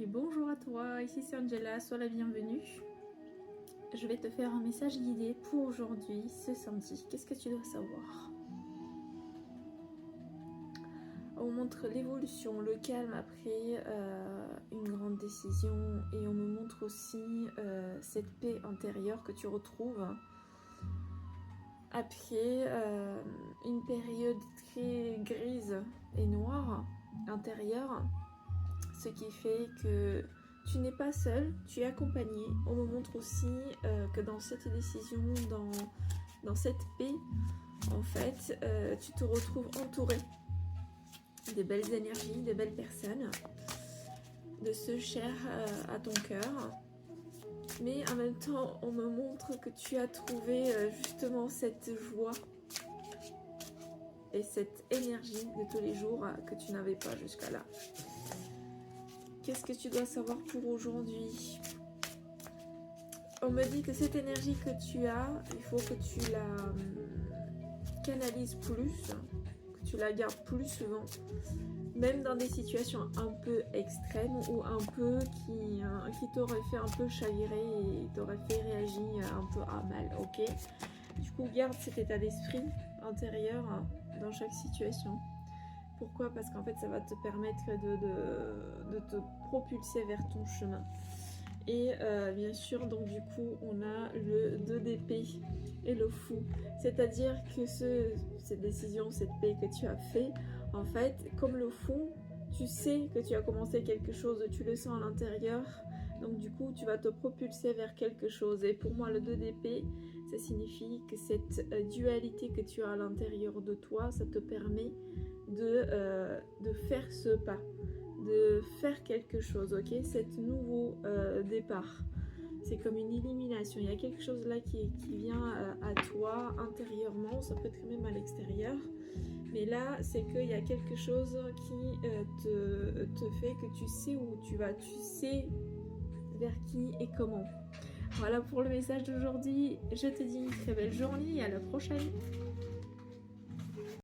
bonjour à toi, ici c'est Angela, sois la bienvenue. Je vais te faire un message guidé pour aujourd'hui, ce samedi. Qu'est-ce que tu dois savoir? On montre l'évolution, le calme après une grande décision et on me montre aussi cette paix intérieure que tu retrouves après une période très grise et noire intérieure. Ce qui fait que tu n'es pas seul, tu es accompagné. On me montre aussi que dans cette décision, dans cette paix, en fait, tu te retrouves entouré des belles énergies, des belles personnes, de ceux chers à ton cœur. Mais en même temps, on me montre que tu as trouvé justement cette joie et cette énergie de tous les jours que tu n'avais pas jusqu'à là. Qu'est-ce que tu dois savoir pour aujourd'hui? On me dit que cette énergie que tu as, il faut que tu la canalises plus, que tu la gardes plus souvent, même dans des situations un peu extrêmes ou un peu qui t'auraient fait un peu chavirer et t'auraient fait réagir un peu à mal, ok? Du coup, garde cet état d'esprit intérieur dans chaque situation. Pourquoi? Parce qu'en fait, ça va te permettre de te propulser vers ton chemin. Et bien sûr, donc du coup, on a le 2 d'épée et le fou. C'est-à-dire que cette décision, cette paix que tu as fait, en fait, comme le fou, tu sais que tu as commencé quelque chose, tu le sens à l'intérieur. Donc du coup, tu vas te propulser vers quelque chose. Et pour moi, le 2 d'épée, ça signifie que cette dualité que tu as à l'intérieur de toi, ça te permet de faire ce pas, de faire quelque chose, ok? Cet nouveau départ, c'est comme une illumination. Il y a quelque chose là qui vient à toi intérieurement, ça peut être même à l'extérieur. Mais là, c'est qu'il y a quelque chose qui te fait que tu sais où tu vas, tu sais vers qui et comment. Voilà pour le message d'aujourd'hui. Je te dis une très belle journée et à la prochaine.